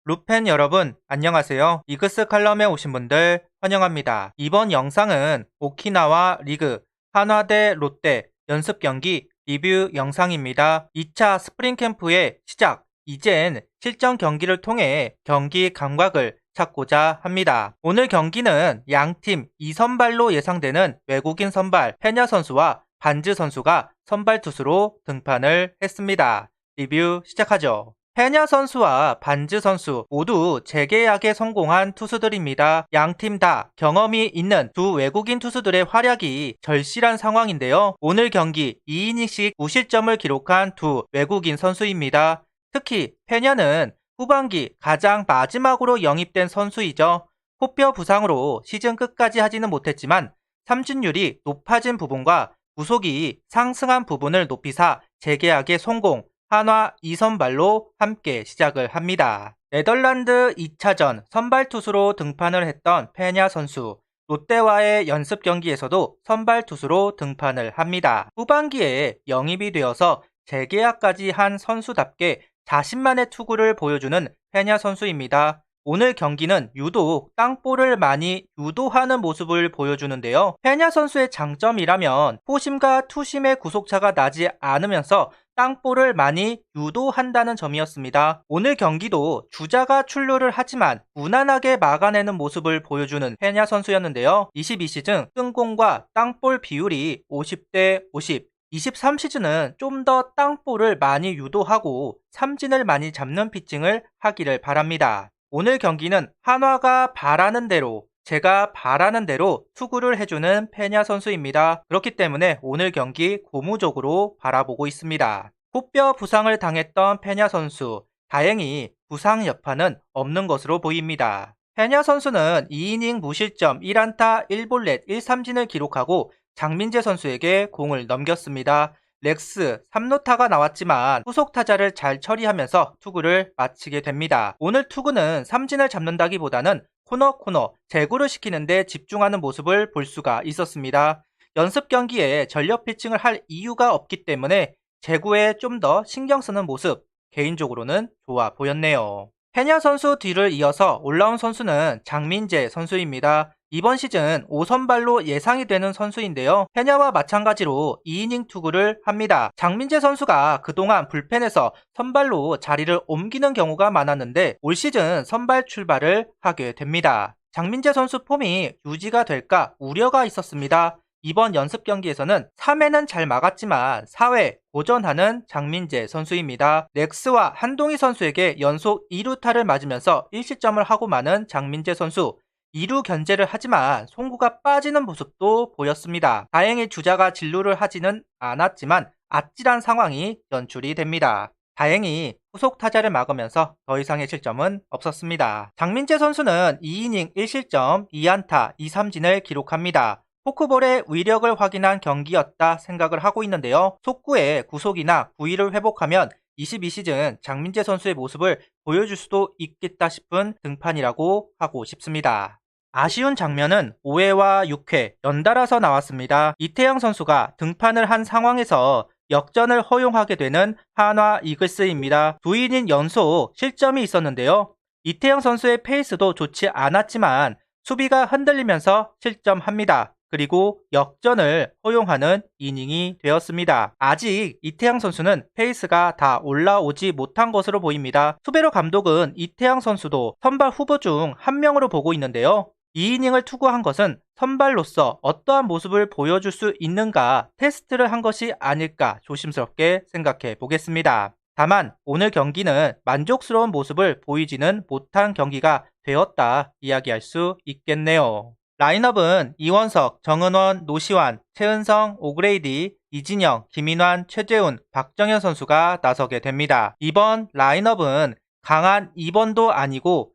루팬 여러분, 안녕하세요. 이그스 칼럼에 오신 분들 환영합니다. 이번 영상은 오키나와 리그, 한화 대 롯데 연습 경기 리뷰 영상입니다. 2차 스프링 캠프의 시작, 이젠 실전 경기를 통해 경기 감각을 찾고자 합니다. 오늘 경기는 양팀 2선발로 예상되는 외국인 선발 페냐 선수와 반즈 선수가 선발 투수로 등판을 했습니다. 리뷰 시작하죠. 페냐 선수와 반즈 선수 모두 재계약에 성공한 투수들입니다. 양팀 다 경험이 있는 두 외국인 투수들의 활약이 절실한 상황인데요. 오늘 경기 2이닝씩 무실점을 기록한 두 외국인 선수입니다. 특히 페냐는 후반기 가장 마지막으로 영입된 선수이죠. 코뼈 부상으로 시즌 끝까지 하지는 못했지만 삼진율이 높아진 부분과 구속이 상승한 부분을 높이사 재계약에 성공, 한화 2선발로 함께 시작을 합니다. 네덜란드 2차전 선발 투수로 등판을 했던 페냐 선수, 롯데와의 연습 경기에서도 선발 투수로 등판을 합니다. 후반기에 영입이 되어서 재계약까지 한 선수답게 자신만의 투구를 보여주는 페냐 선수입니다. 오늘 경기는 유독 땅볼을 많이 유도하는 모습을 보여주는데요. 페냐 선수의 장점이라면 포심과 투심의 구속차가 나지 않으면서 땅볼을 많이 유도한다는 점이었습니다. 오늘 경기도 주자가 출루를 하지만 무난하게 막아내는 모습을 보여주는 페냐 선수였는데요. 22시즌 뜬공과 땅볼 비율이 50대 50, 23시즌은 좀 더 땅볼을 많이 유도하고 삼진을 많이 잡는 피칭을 하기를 바랍니다. 오늘 경기는 한화가 바라는 대로, 제가 바라는 대로 투구를 해주는 페냐 선수입니다. 그렇기 때문에 오늘 경기 고무적으로 바라보고 있습니다. 코뼈 부상을 당했던 페냐 선수, 다행히 부상 여파는 없는 것으로 보입니다. 페냐 선수는 2이닝 무실점 1안타 1볼넷 1삼진을 기록하고 장민재 선수에게 공을 넘겼습니다. 렉스 3루타가 나왔지만 후속 타자를 잘 처리하면서 투구를 마치게 됩니다. 오늘 투구는 삼진을 잡는다기보다는 코너 제구를 시키는 데 집중하는 모습을 볼 수가 있었습니다. 연습 경기에 전력 피칭을 할 이유가 없기 때문에 제구에 좀 더 신경 쓰는 모습, 개인적으로는 좋아 보였네요. 페냐 선수 뒤를 이어서 올라온 선수는 장민재 선수입니다. 이번 시즌 5선발로 예상이 되는 선수인데요. 페냐와 마찬가지로 2이닝 투구를 합니다. 장민재 선수가 그동안 불펜에서 선발로 자리를 옮기는 경우가 많았는데 올 시즌 선발 출발을 하게 됩니다. 장민재 선수 폼이 유지가 될까 우려가 있었습니다. 이번 연습 경기에서는 3회는 잘 막았지만 4회 고전하는 장민재 선수입니다. 렉스와 한동희 선수에게 연속 2루타를 맞으면서 1실점을 하고 마는 장민재 선수. 2루 견제를 하지만 송구가 빠지는 모습도 보였습니다. 다행히 주자가 진루를 하지는 않았지만 아찔한 상황이 연출이 됩니다. 다행히 후속 타자를 막으면서 더 이상의 실점은 없었습니다. 장민재 선수는 2이닝 1실점 2안타 2삼진을 기록합니다. 포크볼의 위력을 확인한 경기였다 생각을 하고 있는데요. 속구의 구속이나 부위를 회복하면 22시즌 장민재 선수의 모습을 보여줄 수도 있겠다 싶은 등판이라고 하고 싶습니다. 아쉬운 장면은 5회와 6회 연달아서 나왔습니다. 이태영 선수가 등판을 한 상황에서 역전을 허용하게 되는 한화 이글스입니다. 2이닝 연속 실점이 있었는데요. 이태영 선수의 페이스도 좋지 않았지만 수비가 흔들리면서 실점합니다. 그리고 역전을 허용하는 이닝이 되었습니다. 아직 이태양 선수는 페이스가 다 올라오지 못한 것으로 보입니다. 수베로 감독은 이태양 선수도 선발 후보 중 한 명으로 보고 있는데요. 이 이닝을 투구한 것은 선발로서 어떠한 모습을 보여줄 수 있는가 테스트를 한 것이 아닐까 조심스럽게 생각해 보겠습니다. 다만 오늘 경기는 만족스러운 모습을 보이지는 못한 경기가 되었다 이야기할 수 있겠네요. 라인업은 이원석, 정은원, 노시환, 최은성, 오그레이디, 이진영, 김인환, 최재훈, 박정현 선수가 나서게 됩니다. 이번 라인업은 강한 2번도 아니고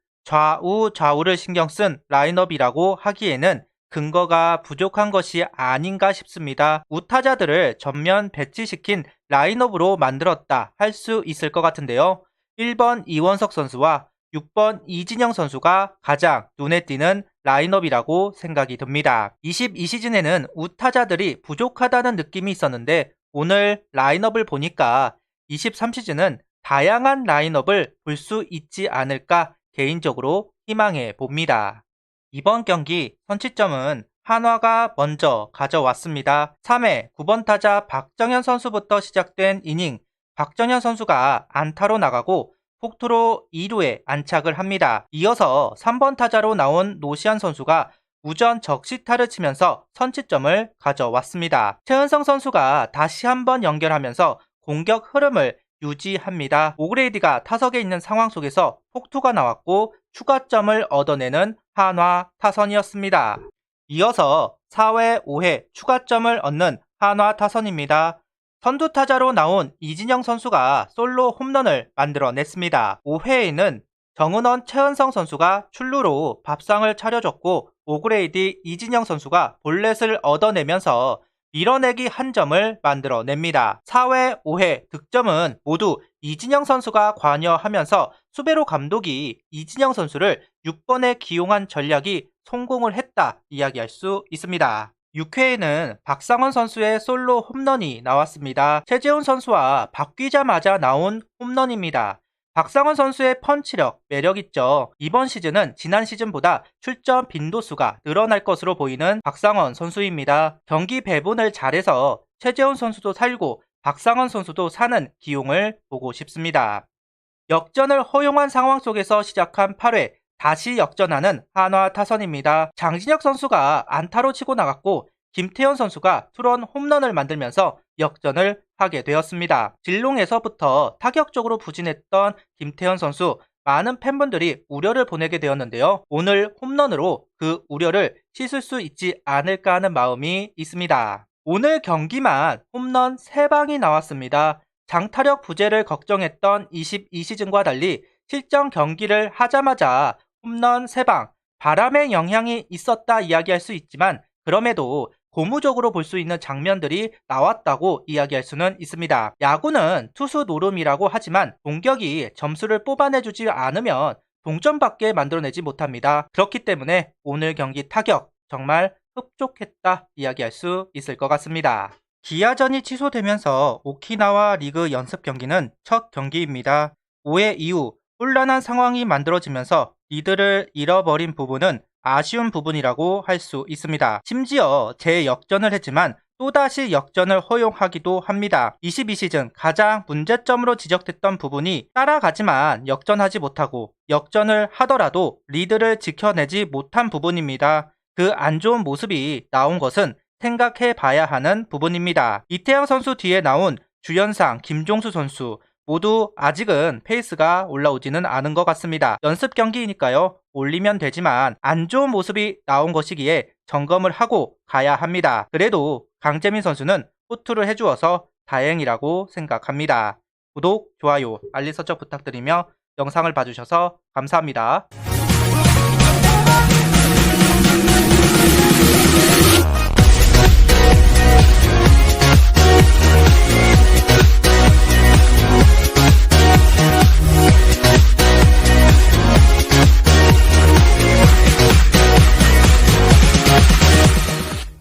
좌우를 신경 쓴 라인업이라고 하기에는 근거가 부족한 것이 아닌가 싶습니다. 우타자들을 전면 배치시킨 라인업으로 만들었다 할 수 있을 것 같은데요. 1번 이원석 선수와 6번 이진영 선수가 가장 눈에 띄는 라인업이라고 생각이 듭니다. 22시즌에는 우타자들이 부족하다는 느낌이 있었는데 오늘 라인업을 보니까 23시즌은 다양한 라인업을 볼 수 있지 않을까 개인적으로 희망해 봅니다. 이번 경기 선취점은 한화가 먼저 가져왔습니다. 3회 9번 타자 박정현 선수부터 시작된 이닝, 박정현 선수가 안타로 나가고 폭투로 2루에 안착을 합니다. 이어서 3번 타자로 나온 노시안 선수가 우전 적시타를 치면서 선취점을 가져왔습니다. 최은성 선수가 다시 한번 연결하면서 공격 흐름을 유지합니다. 오그레이디가 타석에 있는 상황 속에서 폭투가 나왔고 추가점을 얻어내는 한화 타선이었습니다. 이어서 4회, 5회 추가점을 얻는 한화 타선입니다. 선두타자로 나온 이진영 선수가 솔로 홈런을 만들어냈습니다. 5회에는 정은원, 최은성 선수가 출루로 밥상을 차려줬고 오그레이디 이진영 선수가 볼넷을 얻어내면서 밀어내기 한 점을 만들어냅니다. 4회, 5회 득점은 모두 이진영 선수가 관여하면서 수베로 감독이 이진영 선수를 6번에 기용한 전략이 성공을 했다 이야기할 수 있습니다. 6회에는 박상원 선수의 솔로 홈런이 나왔습니다. 최재훈 선수와 바뀌자마자 나온 홈런입니다. 박상원 선수의 펀치력 매력있죠. 이번 시즌은 지난 시즌보다 출전 빈도수가 늘어날 것으로 보이는 박상원 선수입니다. 경기 배분을 잘해서 최재훈 선수도 살고 박상원 선수도 사는 기용을 보고 싶습니다. 역전을 허용한 상황 속에서 시작한 8회 다시 역전하는 한화 타선입니다. 장진혁 선수가 안타로 치고 나갔고 김태현 선수가 투런 홈런을 만들면서 역전을 하게 되었습니다. 진롱에서부터 타격적으로 부진했던 김태현 선수, 많은 팬분들이 우려를 보내게 되었는데요. 오늘 홈런으로 그 우려를 씻을 수 있지 않을까 하는 마음이 있습니다. 오늘 경기만 홈런 3방이 나왔습니다. 장타력 부재를 걱정했던 22시즌과 달리 실전 경기를 하자마자 홈런 3방, 바람의 영향이 있었다 이야기할 수 있지만 그럼에도 고무적으로 볼 수 있는 장면들이 나왔다고 이야기할 수는 있습니다. 야구는 투수 노름이라고 하지만 공격이 점수를 뽑아내주지 않으면 동점밖에 만들어내지 못합니다. 그렇기 때문에 오늘 경기 타격 정말 흡족했다 이야기할 수 있을 것 같습니다. 기아전이 취소되면서 오키나와 리그 연습 경기는 첫 경기입니다. 5회 이후 혼란한 상황이 만들어지면서 리드를 잃어버린 부분은 아쉬운 부분이라고 할 수 있습니다. 심지어 재역전을 했지만 또다시 역전을 허용하기도 합니다. 22시즌 가장 문제점으로 지적됐던 부분이 따라가지만 역전하지 못하고 역전을 하더라도 리드를 지켜내지 못한 부분입니다. 그 안 좋은 모습이 나온 것은 생각해 봐야 하는 부분입니다. 이태양 선수 뒤에 나온 주연상, 김종수 선수 모두 아직은 페이스가 올라오지는 않은 것 같습니다. 연습 경기이니까요. 올리면 되지만 안 좋은 모습이 나온 것이기에 점검을 하고 가야 합니다. 그래도 강재민 선수는 호투를 해주어서 다행이라고 생각합니다. 구독, 좋아요, 알림 설정 부탁드리며 영상을 봐주셔서 감사합니다.